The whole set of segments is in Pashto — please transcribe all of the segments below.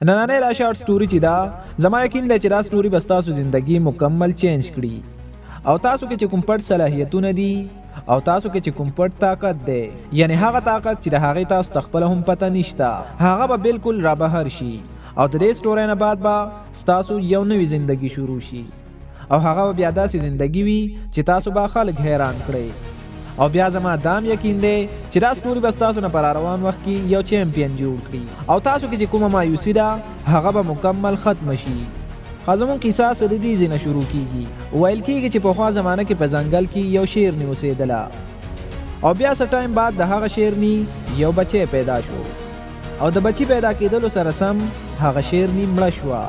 نننې دا شارټ سټوري چې دا زما یقین دی چې دا سټوري به ستاسو زندگی مکمل چینج کړي او تاسو کې چې کوم پټ صلاحیتونه دي او تاسو کې چې کوم پټ طاقت دی یعنی هغه طاقت چې د هغې تاسو ته خپله هم پته نشته هغه به بالکل رابهر شي او د دې سټورۍ نه بعد به ستاسو یو نوې زندگی شروع شي او هغه به بیا داسې زندگی وي چې تاسو به خلک حیران کړئ او بیا زما دام یقین دی چې دا سټوري به ستاسو نه پر روان وخت کې یو چیمپئن جوړ کړي او تاسو کې چې کومه مایوسي ده هغه به مکمل ختم شي زموږ کیسه د دې ځای نه شروع کیږي ویل کیږي چې پخوا زمانه کې په ځنګل کې یو شیرني اوسېدله او بیا څه ټایم بعد د هغه شیرني یو بچی پیدا شو او د بچی پیدا کېدلو سره سم هغه شیرني مړه شوه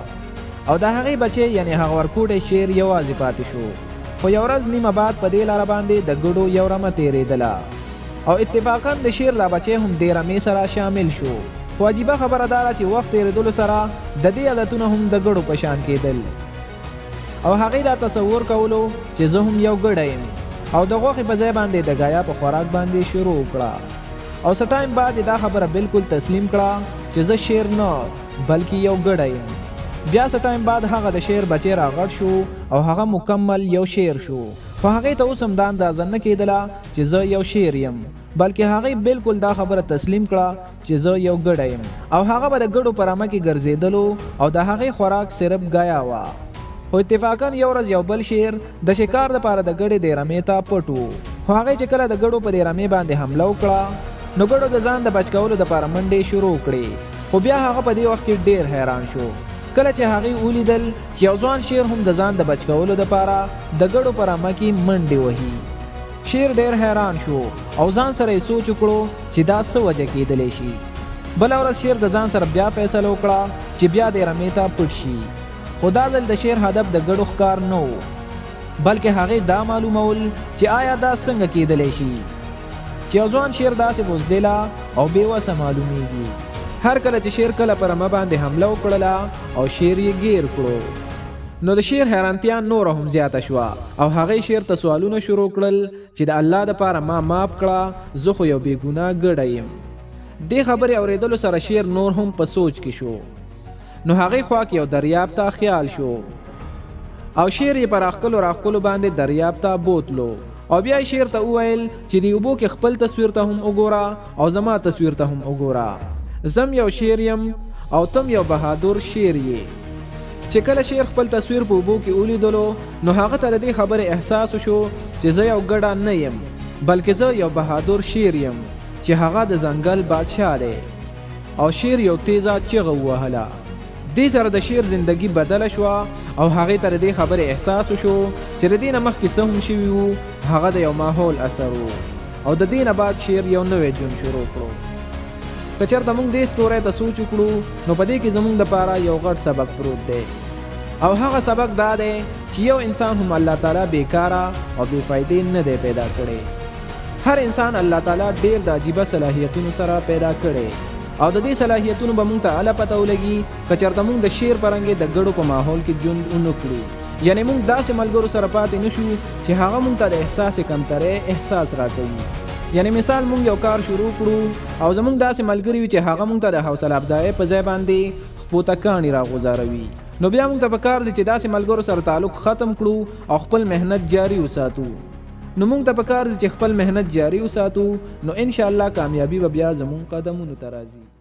او د هغې بچی یعنی هغه ورکوټی شیر یوازې پاتې شو خو یو ورځ نیمه بعد په دې لاره باندې د ګډو یو رمه تېرېدله او اتفاقا د شیر دا بچی هم دې رمې سره شامل شو خو عجیبه خبره دا ده چې وخت تېرېدلو سره د دې عادتونه هم د ګډو په شان کېدل او هغې دا تصور کولو چې زه هم یو ګډی یم او د غوښې په ځای باندې د ګایا په خوراک باندې شروع کړه او څه ټایم بعد دا خبره بالکل تسلیم کړه چې زه شیر نه بلکې یو ګډی یم بیا څه ټایم بعد هغه د شیر بچی راغټ شو او هغه مکمل یو شیر شو خو هغې ته اوس هم دا اندازه نه کېدله چې زه یو شیر یم بلکې هغې بالکل دا خبره تسلیم کړه چې زه یو ګډی یم او هغه به د ګډو په رمه کې ګرځېدلو او د هغې خوراک صرف ګایا وه خو اتفاقا یو ورځ یو بل شیر د شکار دپاره د ګډې دې رمې ته پټ و خو هغې چې کله د ګډو په دې رمې باندې حمله وکړه نو ګډو د ځان د بچ کولو دپاره منډې شروع کړې خو بیا هغه په دې وخت کې ډېر حیران شو کله چې هغې ولیدل چې یو ځوان شیر هم د ځان د بچ کولو دپاره د ګډو په رمه کې منډې وهي شیر ډېر حیران شو او ځان سره یې سوچ وکړو چې دا څه وجه کېدلی شي بله ورځ شیر د ځان سره بیا فیصله وکړه چې بیا دې رمې ته پټ شي خو دا ځل د شیر هدف د ګډو ښکار نه و بلکې هغې دا معلومول چې آیا دا څنګه کېدلی شي چې یو ځوان شیر داسې بزدله او بېوسه معلومیږي هر کله چې شیر کله پر رمه باندې حمله وکړله او شیر یې ګیر کړو نو د شیر حیرانتیا نوره هم زیاته شوه او هغې شیر ته سوالونه شروع کړل چې د الله دپاره ما معاف کړه زه خو یو بېګناه ګډی یم دې خبرې اورېدلو سره شیر نور هم په سوچ کې شو نو هغې خوا کې یو دریاب ته خیال شو او شیر یې په راښکلو باندې دریاب ته بوتلو او بیا شیر ته وویل چې د اوبو کې خپل تصویر ته هم وګوره او زما تصویر ته هم وګوره زم یو شیر یم او تم یو بهادر شیر یې چې کله شیر خپل تصویر په اوبو کې ولیدلو نو هغه ته د دې خبرې احساس وشو چې زه یو ګډه نه یم بلکې زه یو بهادر شیر یم چې هغه د ځنګل بادشاه دی او شیر یو تیزه چیغه ووهله دې سره د شیر زندگی بدله شوه او هغې ته د دې خبرې احساس وشو چې د دې نه مخکې څه هم شوي وو هغه د یو ماحول اثر و او د دې نه بعد شیر یو نوی ژوند شروع کړو که چېرته موږ دې سټورۍ ته سوچ وکړو نو په دې کې زموږ دپاره یو غټ سبق پروت دی او هغه سبق دا دی چې یو انسان هم الله تعالی بیکاره او بې فایدې نه دی پیدا کړی هر انسان الله تعالی ډېر د عجیبه صلاحیتونو سره پیدا کړی او د دې صلاحیتونو به موږ ته هله پته ولګي که چېرته موږ د شیر په رنګې د ګډو په ماحول کې ژوند ونه کړو یعنی موږ داسې ملګرو سره پاتې نه شو چې هغه موږ ته د احساس کمترۍ احساس راکوي یعنی مثال موږ یو کار شروع کړو او زموږ داسې ملګري وي چې هغه موږ ته د حوصله افزایۍ په ځای باندې خپوتکاڼي راغوځاروي نو بیا موږ ته پکار دی چې داسې ملګرو سره تعلق ختم کړو او خپل مهنت جاري وساتو نو موږ ته پکار دی چې خپل مهنت جاري وساتو نو انشاءالله کامیابي به بیا زموږ قدمونو ته راځي